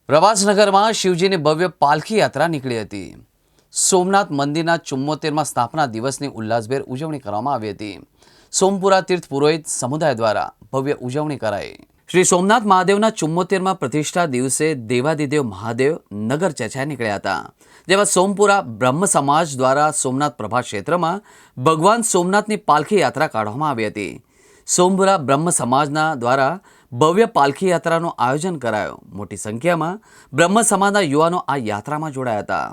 પ્રવાસનગરમાં શિવજીની ભવ્ય પાલખી યાત્રા નીકળી હતી। સોમનાથ મંદિરના 74મા સ્થાપના દિવસની ઉલ્લાસભેર ઉજવણી કરવામાં આવી હતી। સોમપુરા તીર્થ પુરોહિત સમુદાય દ્વારા ભવ્ય ઉજવણી કરાઈ। શ્રી સોમનાથ મહાદેવના 74મા પ્રતિષ્ઠા દિવસે દેવાદિદેવ મહાદેવ નગર ચર્ચાએ નીકળ્યા હતા, જેમાં સોમપુરા બ્રહ્મ સમાજ દ્વારા સોમનાથ પ્રભાત ક્ષેત્રમાં ભગવાન સોમનાથની પાલખી યાત્રા કાઢવામાં આવી હતી। સોમપુરા બ્રહ્મ સમાજના દ્વારા ભવ્ય પાલખી યાત્રાનું આયોજન કરાયું। મોટી સંખ્યામાં બ્રહ્મ સમાજના યુવાનો આ યાત્રામાં જોડાયા હતા।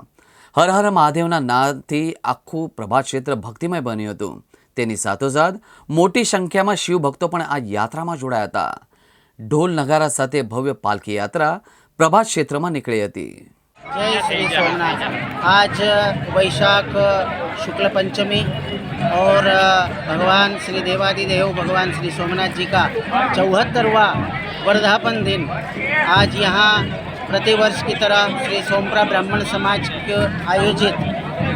હર હર મહાદેવના નાદથી આખું પ્રભાત ક્ષેત્ર ભક્તિમય બન્યું હતું। તેની સાથોસાથ મોટી સંખ્યામાં શિવ ભક્તો પણ આ યાત્રામાં જોડાયા હતા। ઢોલ નગારા સાથે भव्य पालकी यात्रा प्रभात क्षेत्र में निकली थी। जय श्री सोमनाथ। आज वैशाख शुक्ल पंचमी और भगवान श्री देवादिदेव भगवान श्री सोमनाथ जी का 74वां वर्धापन दिन आज यहाँ प्रतिवर्ष की तरह श्री सोमपुरा ब्राह्मण समाज के आयोजित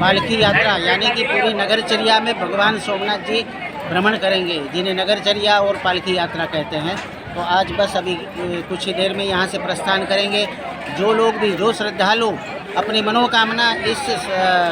पालकी यात्रा यानी कि पूरी नगरचर्या में भगवान सोमनाथ जी भ्रमण करेंगे, जिन्हें नगरचर्या और पालकी यात्रा कहते हैं। तो आज बस अभी कुछ ही देर में यहाँ से प्रस्थान करेंगे। जो लोग भी, जो श्रद्धालु अपनी मनोकामना इस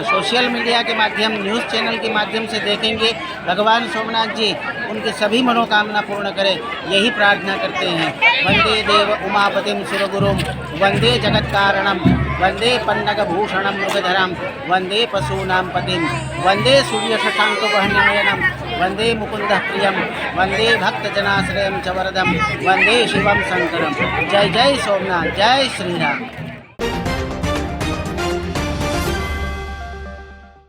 सोशल मीडिया के माध्यम, न्यूज़ चैनल के माध्यम से देखेंगे, भगवान सोमनाथ जी उनकी सभी मनोकामना पूर्ण करें, यही प्रार्थना करते हैं। वंदे देव उमापतिम सुरगुरुम वंदे जगत कारणम वंदे पन्नगभूषणम मृगधरम वंदे पशूनां पतिम वंदे सूर्य शशांक वहननयनम वंदे मुकुंद प्रियम वंदे भक्तजनाश्रयम च वरदम वंदे शिवम शंकरम। जय जय सोमनाथ, जय श्री राम।